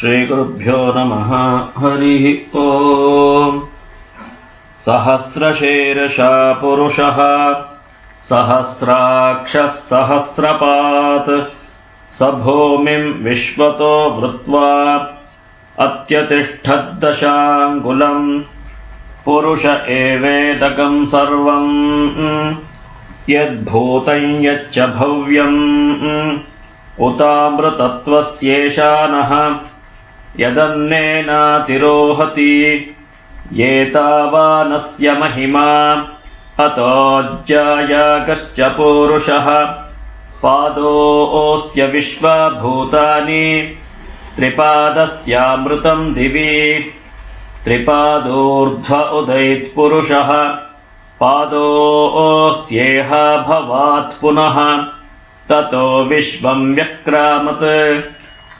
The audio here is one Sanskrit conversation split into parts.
श्रीगुरुभ्यो नमः। हरिः ओम्। सहस्रशीर्षा पुरुषः सहस्राक्षः सहस्रपात् स भूमिं विश्वतो वृत्वा अत्यतिष्ठद्दशाङ्गुलम् पुरुष एवेदकं सर्वम् यद्भूतं यच्च भव्यम् उतामृतत्वस्येषानः यदन्नेनातिरोहति एतावानस्य महिमा अतोऽज्जायागश्च पूरुषः पादोऽस्य विश्वभूतानि त्रिपादस्यामृतं दिवि त्रिपादोर्ध्व उदैत्पुरुषः पादोऽस्येह भवात् पुनः ततो विश्वं व्यक्रामत्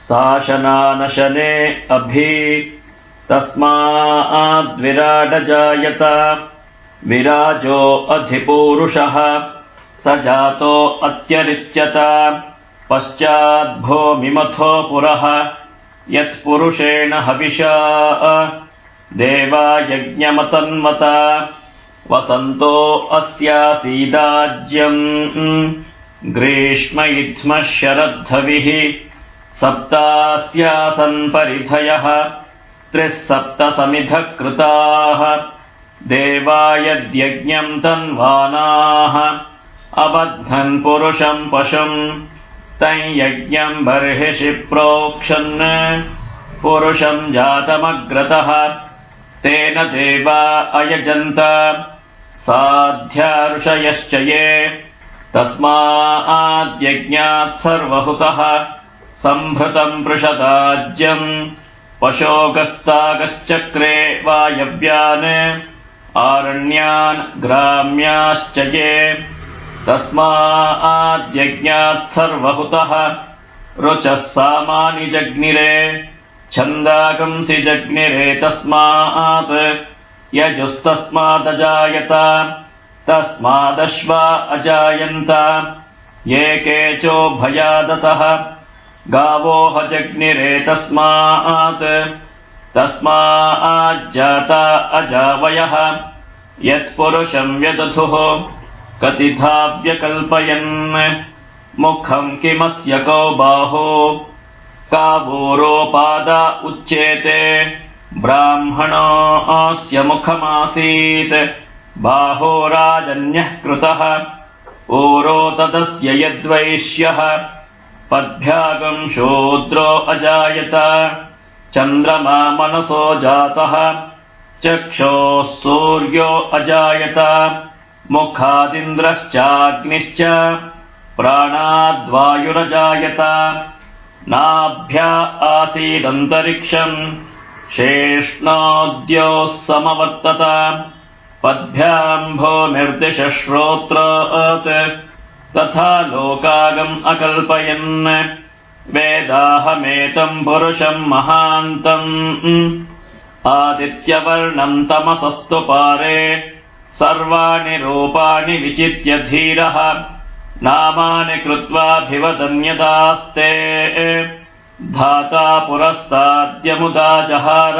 शासनानशने अभि तस्माद्विराडजायत विराजो अधिपूरुषः स जातो अत्यरिच्यत पश्चाद्भूमिमथो पुरः यत्पुरुषेण हविषा देवा यज्ञमतन्वत वसन्तो अस्यासीदाज्यम् ग्रीष्म इत्थमः शरद्धविः सप्तास्यासन् परिधयः त्रिस्सप्तसमिधः कृताः देवा यद्यज्ञं तन्वानाः अबध्नन् पुरुषं पशुं तं यज्ञं बर्हिषि प्रोक्षन् पुरुषं जातमग्रतः तेन देवा अयजन्त साध्या ऋषयश्च ये तस्माद्यज्ञात् सर्वहुतः सम्भृतं पृषदाज्यम् पशोगस्तागश्चक्रे वायव्यान् आरण्यान् ग्राम्याश्च ये तस्माद्यज्ञात् सर्वहुतः रुचः सामानि जग्निरे छन्दागंसि जग्निरे तस्मात् यजुस्तस्मादजायत तस्मादश्वा अजायन्त ये केचो भयादतः गावोह जग्निरे तस्माज्जाता अजावयः यत्पुरुषं व्यदधुः कतिधा व्यकल्पयन् मुखं किमस्य को बाहो कावोरोपादा उच्येते ब्राह्मणोऽस्य मुखमासीत् बाहो राजन्यः कृतः ऊरो तदस्य यद्वैश्यः पद्भ्यागं शूद्रो अजायत चन्द्रमा मनसो जातः चक्षोः सूर्यो अजायत मुखादिन्द्रश्चाग्निश्च प्राणाद्वायुरजायत नाभ्या आसीदन्तरिक्षं शेष्णोऽद्योः समवर्तत पद्भ्याम्भोनिर्दिशश्रोत्रात् तथा लोकागम् अकल्पयन् वेदाहमेतं पुरुषं महान्तम् आदित्यवर्णं तमसस्तु पारे सर्वाणि रूपाणि विचित्य धीरः नामानि कृत्वाभिवदन्यदास्ते धाता पुरस्ताद्यमुदा जहार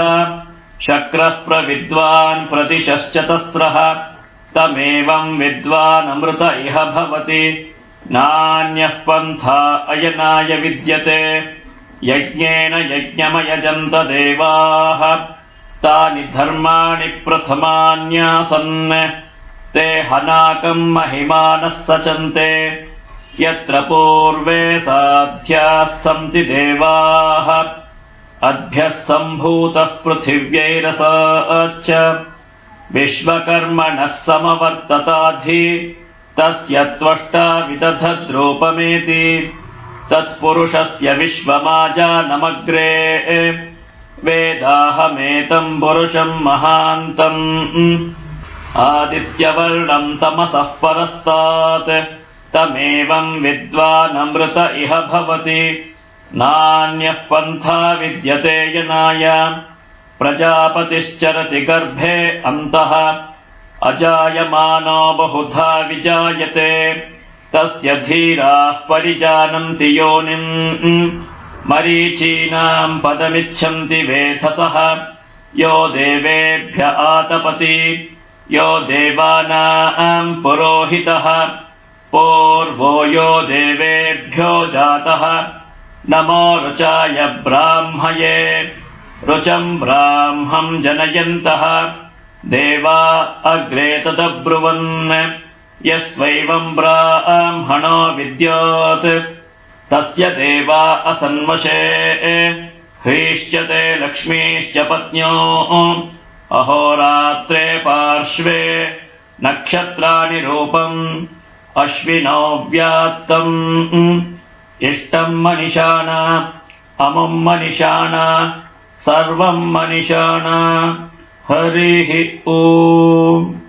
शक्रः प्रविद्वान् प्रतिशश्चतस्रः तमेवं विद्वानमृत इह भवति नान्यः पन्था अयनाय विद्यते यज्ञेन यज्ञमयजन्त देवाः तानि धर्माणि प्रथमान्यासन् ते हनाकं महिमानः सचन्ते यत्र पूर्वे साध्याः सन्ति देवाः अद्भ्यः सम्भूतः पृथिव्यैरसाच्च विश्वकर्मणः समवर्तताधि तस्य त्वष्टा विदधद्रूपमेति तत्पुरुषस्य विश्वमाजानमग्रे वेदाहमेतं पुरुषं महान्तम् आदित्यवर्णं तमसः परस्तात् तमेवं विद्वानमृत इह भवति नान्यः पन्था विद्यते यनाय प्रजापतिश्चरति गर्भे अन्तः अजायमानो बहुधा विजायते तस्य धीराः परिजानन्ति योनिम् मरीचीनां पदमिच्छन्ति वेधसः यो देवेभ्य आतपति यो देवानां पुरोहितः पूर्वो यो देवेभ्यो जातः नमो रुचाय ब्राह्मये रुचं ब्राह्मं जनयन्तः देवा अग्रे तदब्रुवन् यस्त्वैवं ब्राह्मणो विद्यात् तस्य देवा असन्वशे ह्रीश्चते लक्ष्मीश्च पत्न्योः अहोरात्रे पार्श्वे नक्षत्राणि रूपम् अश्विनौ व्यात्तम् इष्टं मनिषाणा अमुं मनिषाणा सर्वं मनिषाणा हरिः ओम्।